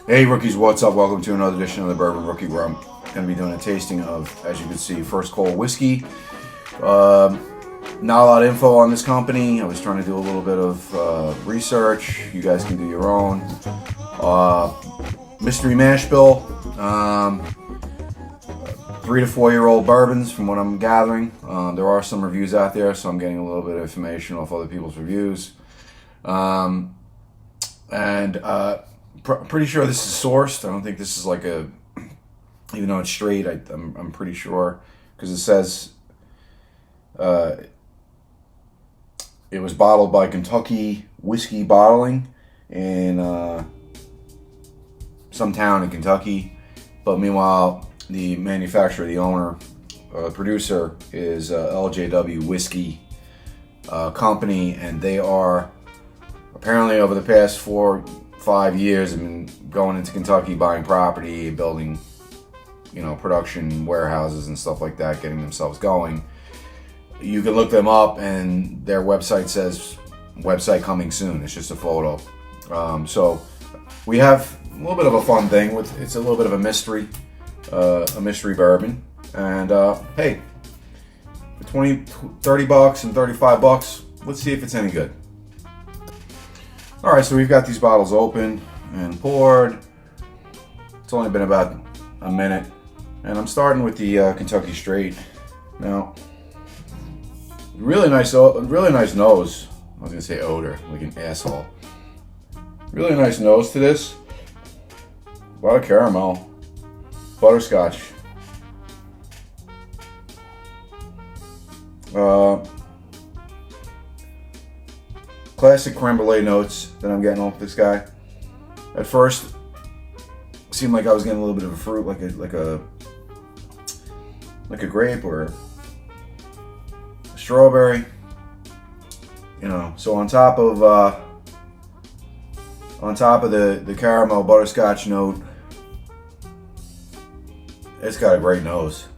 Hey rookies, what's up? Welcome to another edition of the Bourbon Rookie, where I'm going to be doing a tasting of, as you can see, First Call whiskey. Not a lot of info on this company. I was trying to do a little bit of research. You guys can do your own. Mystery mash bill. 3 to 4 year old bourbons, from what I'm gathering. There are some reviews out there, so I'm getting a little bit of information off other people's reviews. Pretty sure this is sourced. I don't think this is like even though it's straight, I'm pretty sure, because it says it was bottled by Kentucky Whiskey Bottling in some town in Kentucky. But meanwhile, the manufacturer, the owner, producer is LJW Whiskey Company, and they are apparently over the past 4-5 years have been going into Kentucky, buying property, building, production warehouses and stuff like that, getting themselves going. You can look them up, and their website says "website coming soon." It's just a photo. So we have a little bit of a fun thing with it's a little bit of a mystery bourbon, and hey, for $30 and $35, let's see if it's any good. All right, so we've got these bottles open and poured. It's only been about a minute, and I'm starting with the Kentucky Straight. Now, really nice nose. I was gonna say odor, like an asshole. Really nice nose to this. A lot of caramel, butterscotch. Classic creme brulee notes that I'm getting off this guy. At first, it seemed like I was getting a little bit of a fruit, like a grape or a strawberry. So on top of the caramel butterscotch note, it's got a great nose.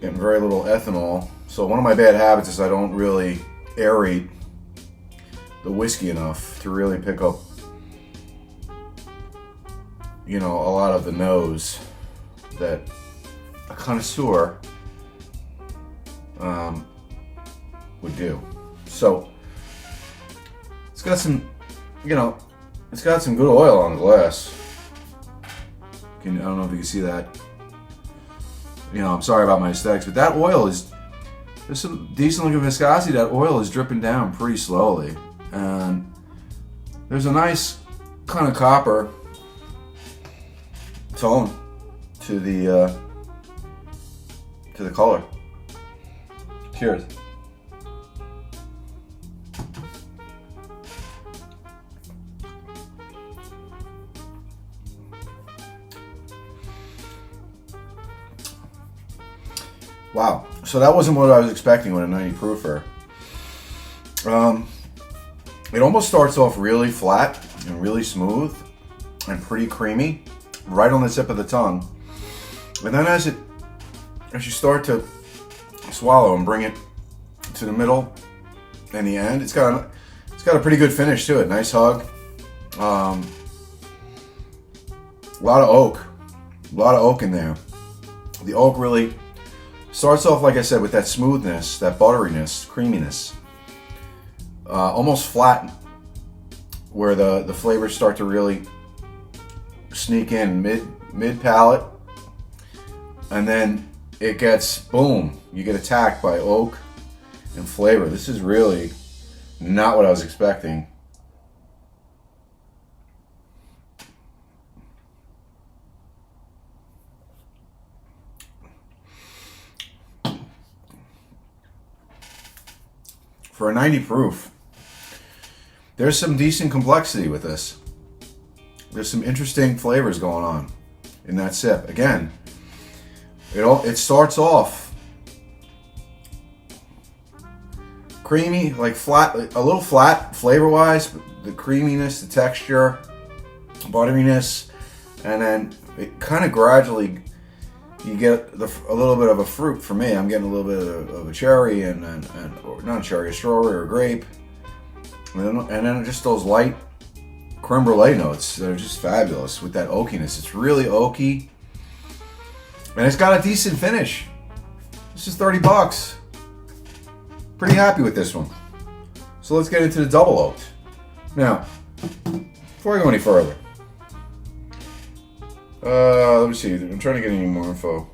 Getting very little ethanol. So one of my bad habits is I don't really aerate the whiskey enough to really pick up, a lot of the nose that a connoisseur would do. So it's got some, it's got some good oil on the glass. I don't know if you can see that. I'm sorry about my aesthetics, but that oil there's some decent looking viscosity. That oil is dripping down pretty slowly. And there's a nice kind of copper tone to the color. Cheers. Wow. So that wasn't what I was expecting with a 90 proofer. It almost starts off really flat and really smooth and pretty creamy, right on the tip of the tongue. And then as you start to swallow and bring it to the middle and the end, it's got a pretty good finish to it. Nice hug. A lot of oak in there. The oak really starts off, like I said, with that smoothness, that butteriness, creaminess. Almost flat, where the flavors start to really sneak in mid palate, and then it gets boom. You get attacked by oak and flavor. This is really not what I was expecting. For a 90 proof, there's some decent complexity with this. There's some interesting flavors going on in that sip. Again, it starts off creamy, like flat, a little flat flavor-wise, but the creaminess, the texture, butteriness, and then it kind of gradually, you get a little bit of a fruit. For me, I'm getting a little bit of a cherry and or not a cherry, a strawberry or a grape, and then just those light creme brulee notes that are just fabulous with that oakiness. It's really oaky, and it's got a decent finish. This is $30. Pretty happy with this one. So let's get into the double oaked. Now, before I go any further, let me see. I'm trying to get any more info.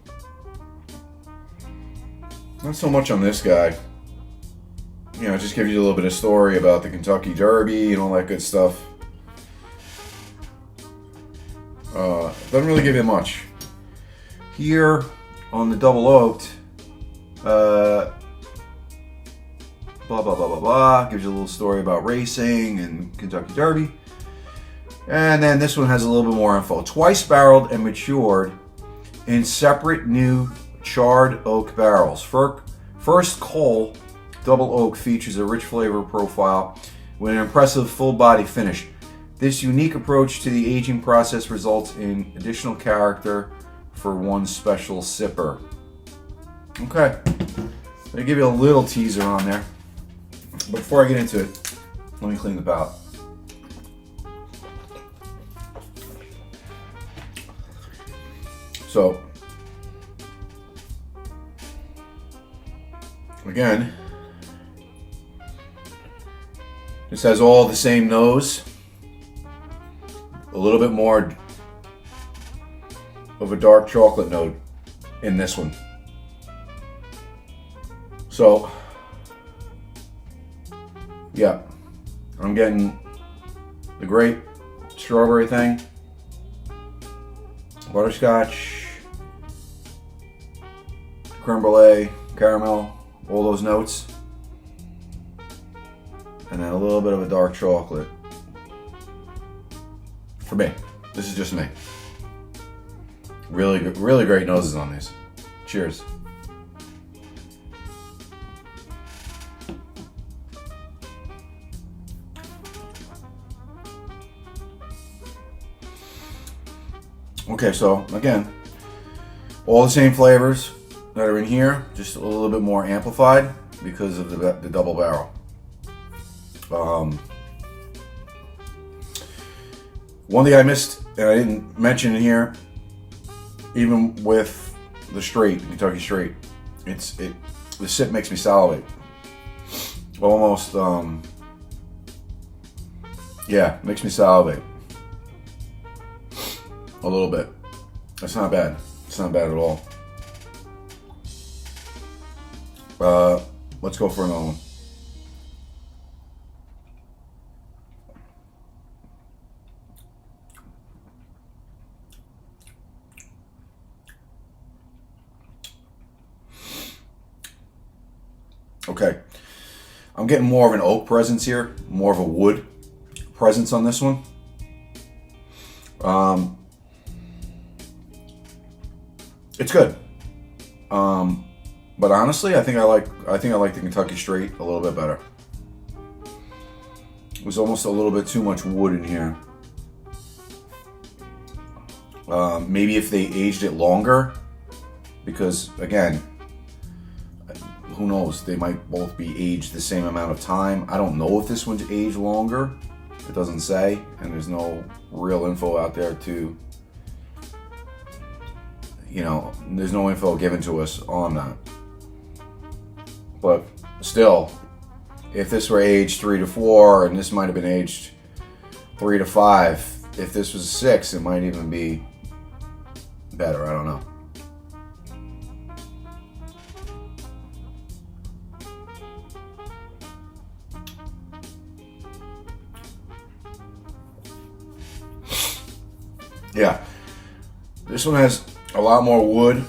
Not so much on this guy. You know, just give you a little bit of story about the Kentucky Derby and all that good stuff. Doesn't really give you much. Here on the double oaked, blah blah blah blah blah, gives you a little story about racing and Kentucky Derby. And then this one has a little bit more info. Twice barreled and matured in separate new charred oak barrels. First Cole double oak features a rich flavor profile with an impressive full body finish. This unique approach to the aging process results in additional character for one special sipper. Okay, let me give you a little teaser on there. But before I get into it, let me clean the palate. So, again, this has all the same nose, a little bit more of a dark chocolate note in this one. So, yeah, I'm getting the grape, strawberry thing, butterscotch, creme brulee, caramel, all those notes, and then a little bit of a dark chocolate. For me, this is just me. Really good, really great noses on these. Cheers. Okay, so again, all the same flavors that are in here, just a little bit more amplified because of the double barrel. One thing I missed, and I didn't mention in here, even with the straight, Kentucky straight, the sip makes me salivate. Almost, yeah, makes me salivate. A little bit. That's not bad. It's not bad at all. Let's go for another one. Okay, I'm getting more of an oak presence here, more of a wood presence on this one. It's good, but honestly, I think I like the Kentucky Straight a little bit better. There's almost a little bit too much wood in here. Maybe if they aged it longer, because again, who knows? They might both be aged the same amount of time. I don't know if this one's aged longer. It doesn't say, and there's no real info out there to, you know, there's no info given to us on that. But still, if this were aged 3 to 4, and this might have been aged 3 to 5, if this was 6, it might even be better. I don't know. Yeah, this one has a lot more wood,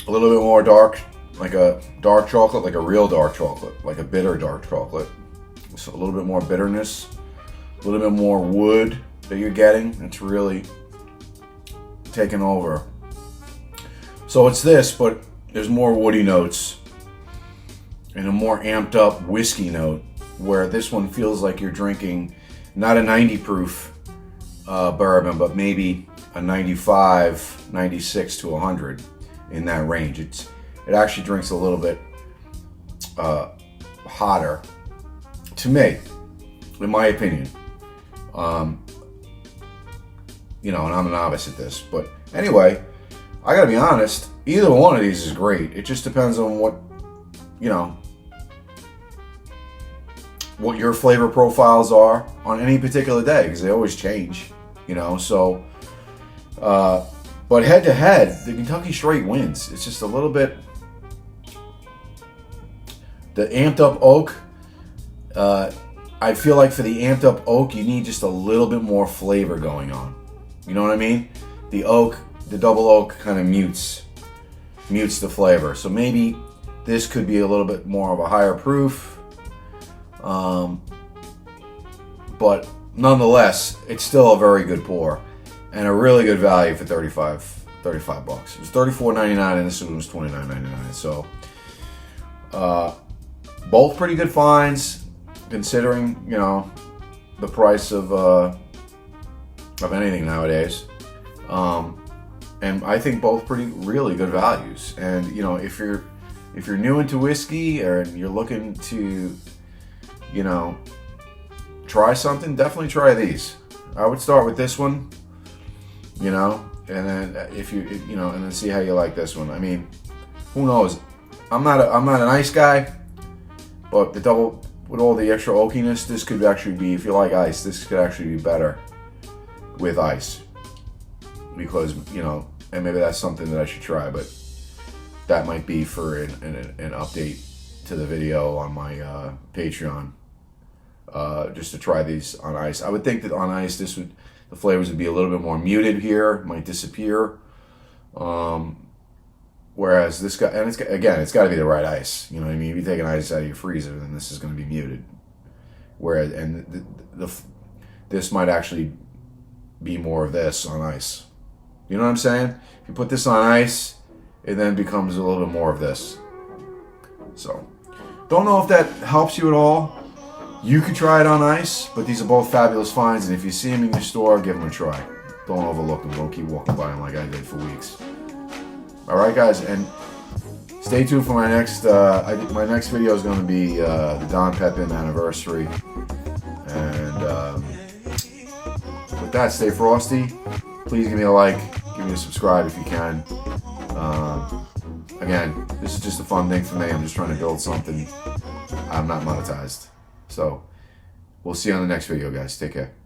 a little bit more dark, like a dark chocolate, like a real dark chocolate, like a bitter dark chocolate. So a little bit more bitterness, a little bit more wood that you're getting. It's really taking over. So it's this, but there's more woody notes and a more amped up whiskey note, where this one feels like you're drinking not a 90 proof bourbon, but maybe a 95, 96 to 100 in that range. It actually drinks a little bit hotter, to me, in my opinion. and I'm a novice at this. But anyway, I gotta be honest, either one of these is great. It just depends on what your flavor profiles are on any particular day, because they always change, so but head to head, the Kentucky Straight wins. It's just a little bit, the amped up oak, I feel like for the amped up oak, you need just a little bit more flavor going on. You know what I mean? The oak, the double oak kind of mutes the flavor. So maybe this could be a little bit more of a higher proof. But nonetheless, it's still a very good pour and a really good value for $35. It was $34.99 and this one was $29.99. So, both pretty good finds considering, the price of anything nowadays. And I think both really good values. And, if you're new into whiskey or you're looking to, try something, definitely try these. I would start with this one, and then and then see how you like this one. I mean, who knows? I'm not an ice guy, but the double with all the extra oakiness, this could actually be, if you like ice, this could actually be better with ice, because and maybe that's something that I should try, but that might be for an update to the video on my Patreon. Just to try these on ice. I would think that on ice, the flavors would be a little bit more muted here, might disappear. Whereas this guy, and it's got to be the right ice. You know what I mean? If you take an ice out of your freezer, then this is going to be muted. Whereas, and this might actually be more of this on ice. You know what I'm saying? If you put this on ice, it then becomes a little bit more of this. So, don't know if that helps you at all. You could try it on ice, but these are both fabulous finds, and if you see them in your store, give them a try. Don't overlook them. Don't keep walking by them like I did for weeks. All right, guys, and stay tuned for my next. My next video is going to be the Don Pepin anniversary, and with that, stay frosty. Please give me a like, give me a subscribe if you can. Again, this is just a fun thing for me. I'm just trying to build something. I'm not monetized. So, we'll see you on the next video, guys. Take care.